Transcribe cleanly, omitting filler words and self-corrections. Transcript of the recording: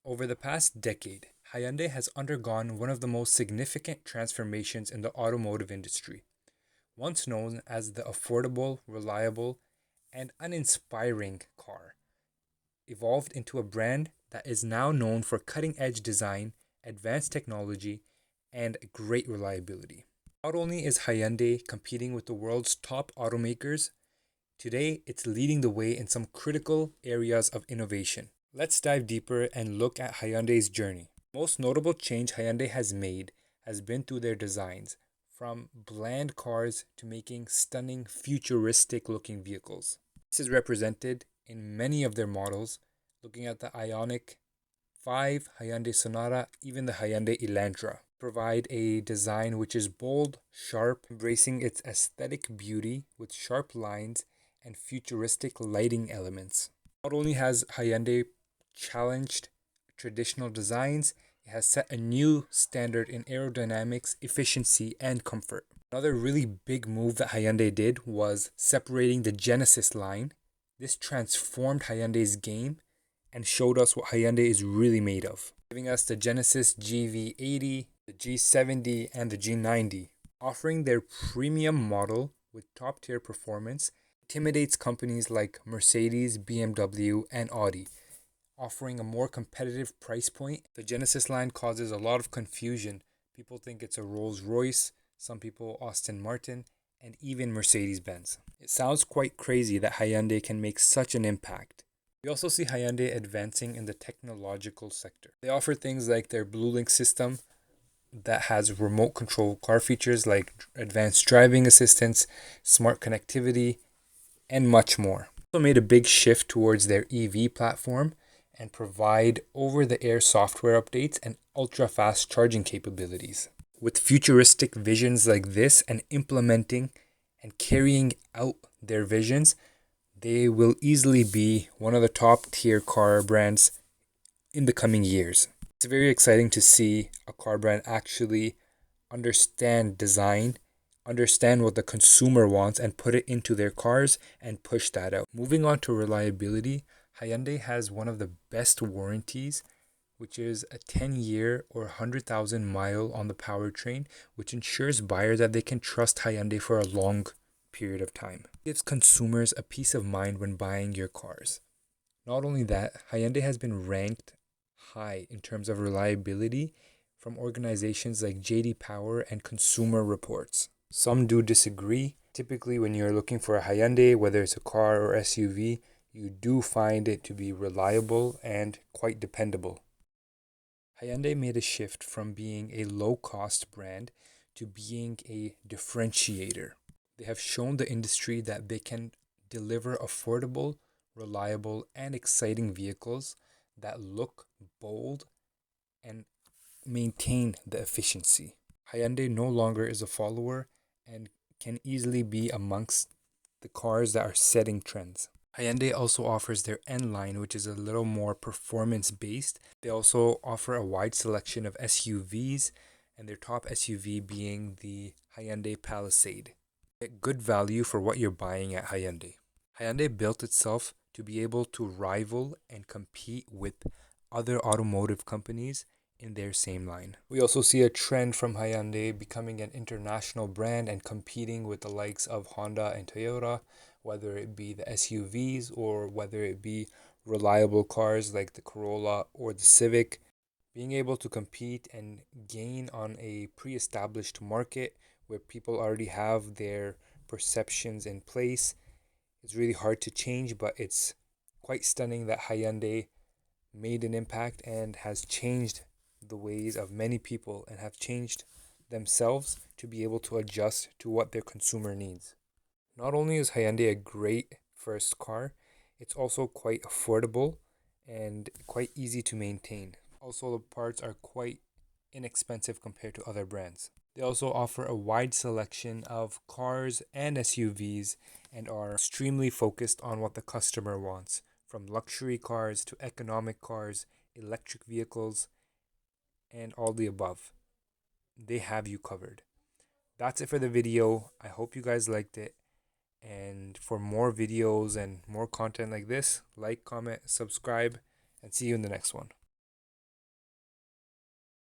Over the past decade, Hyundai has undergone one of the most significant transformations in the automotive industry. Once known as the affordable, reliable, and uninspiring car, evolved into a brand that is now known for cutting edge design, advanced technology, and great reliability. Not only is Hyundai competing with the world's top automakers, today it's leading the way in some critical areas of innovation. Let's dive deeper and look at Hyundai's journey. Most notable change Hyundai has made has been through their designs, from bland cars to making stunning, futuristic looking vehicles. This is represented in many of their models, looking at the IONIQ 5, Hyundai Sonata, even the Hyundai Elantra. Provide a design which is bold, sharp, embracing its aesthetic beauty with sharp lines and futuristic lighting elements. Not only has Hyundai challenged traditional designs, it has set a new standard in aerodynamics, efficiency, and comfort. Another really big move that Hyundai did was separating the Genesis line. This transformed Hyundai's game and showed us what Hyundai is really made of, giving us the Genesis GV80, the G70, and the G90. Offering their premium model with top-tier performance intimidates companies like Mercedes, BMW, and Audi, offering a more competitive price point. The Genesis line causes a lot of confusion. People think it's a Rolls-Royce, some people Aston Martin, and even Mercedes-Benz. It sounds quite crazy that Hyundai can make such an impact. We also see Hyundai advancing in the technological sector. They offer things like their BlueLink system that has remote control car features like advanced driving assistance, smart connectivity, and much more. They also made a big shift towards their EV platform and provide over-the-air software updates and ultra-fast charging capabilities. With futuristic visions like this and implementing and carrying out their visions, they will easily be one of the top-tier car brands in the coming years. It's very exciting to see a car brand actually understand design, understand what the consumer wants, and put it into their cars and push that out. Moving on to reliability, Hyundai has one of the best warranties, which is a 10-year or 100,000 mile on the powertrain, which ensures buyers that they can trust Hyundai for a long period of time. It gives consumers a peace of mind when buying your cars. Not only that, Hyundai has been ranked high in terms of reliability from organizations like JD Power and Consumer Reports. Some do disagree. Typically, when you're looking for a Hyundai, whether it's a car or SUV, you do find it to be reliable and quite dependable. Hyundai made a shift from being a low-cost brand to being a differentiator. They have shown the industry that they can deliver affordable, reliable, and exciting vehicles that look bold and maintain the efficiency. Hyundai no longer is a follower and can easily be amongst the cars that are setting trends. Hyundai also offers their N line, which is a little more performance-based. They also offer a wide selection of SUVs, and their top SUV being the Hyundai Palisade. Get good value for what you're buying at Hyundai. Hyundai built itself to be able to rival and compete with other automotive companies in their same line. We also see a trend from Hyundai becoming an international brand and competing with the likes of Honda and Toyota, whether it be the SUVs or whether it be reliable cars like the Corolla or the Civic. Being able to compete and gain on a pre-established market where people already have their perceptions in place, it's really hard to change, but it's quite stunning that Hyundai made an impact and has changed the ways of many people and have changed themselves to be able to adjust to what their consumer needs. Not only is Hyundai a great first car, it's also quite affordable and quite easy to maintain. Also, the parts are quite inexpensive compared to other brands. They also offer a wide selection of cars and SUVs and are extremely focused on what the customer wants, from luxury cars to economic cars, electric vehicles, and all the above. They have you covered. That's it for the video. I hope you guys liked it. And for more videos and more content like this, like, comment, subscribe, and see you in the next one.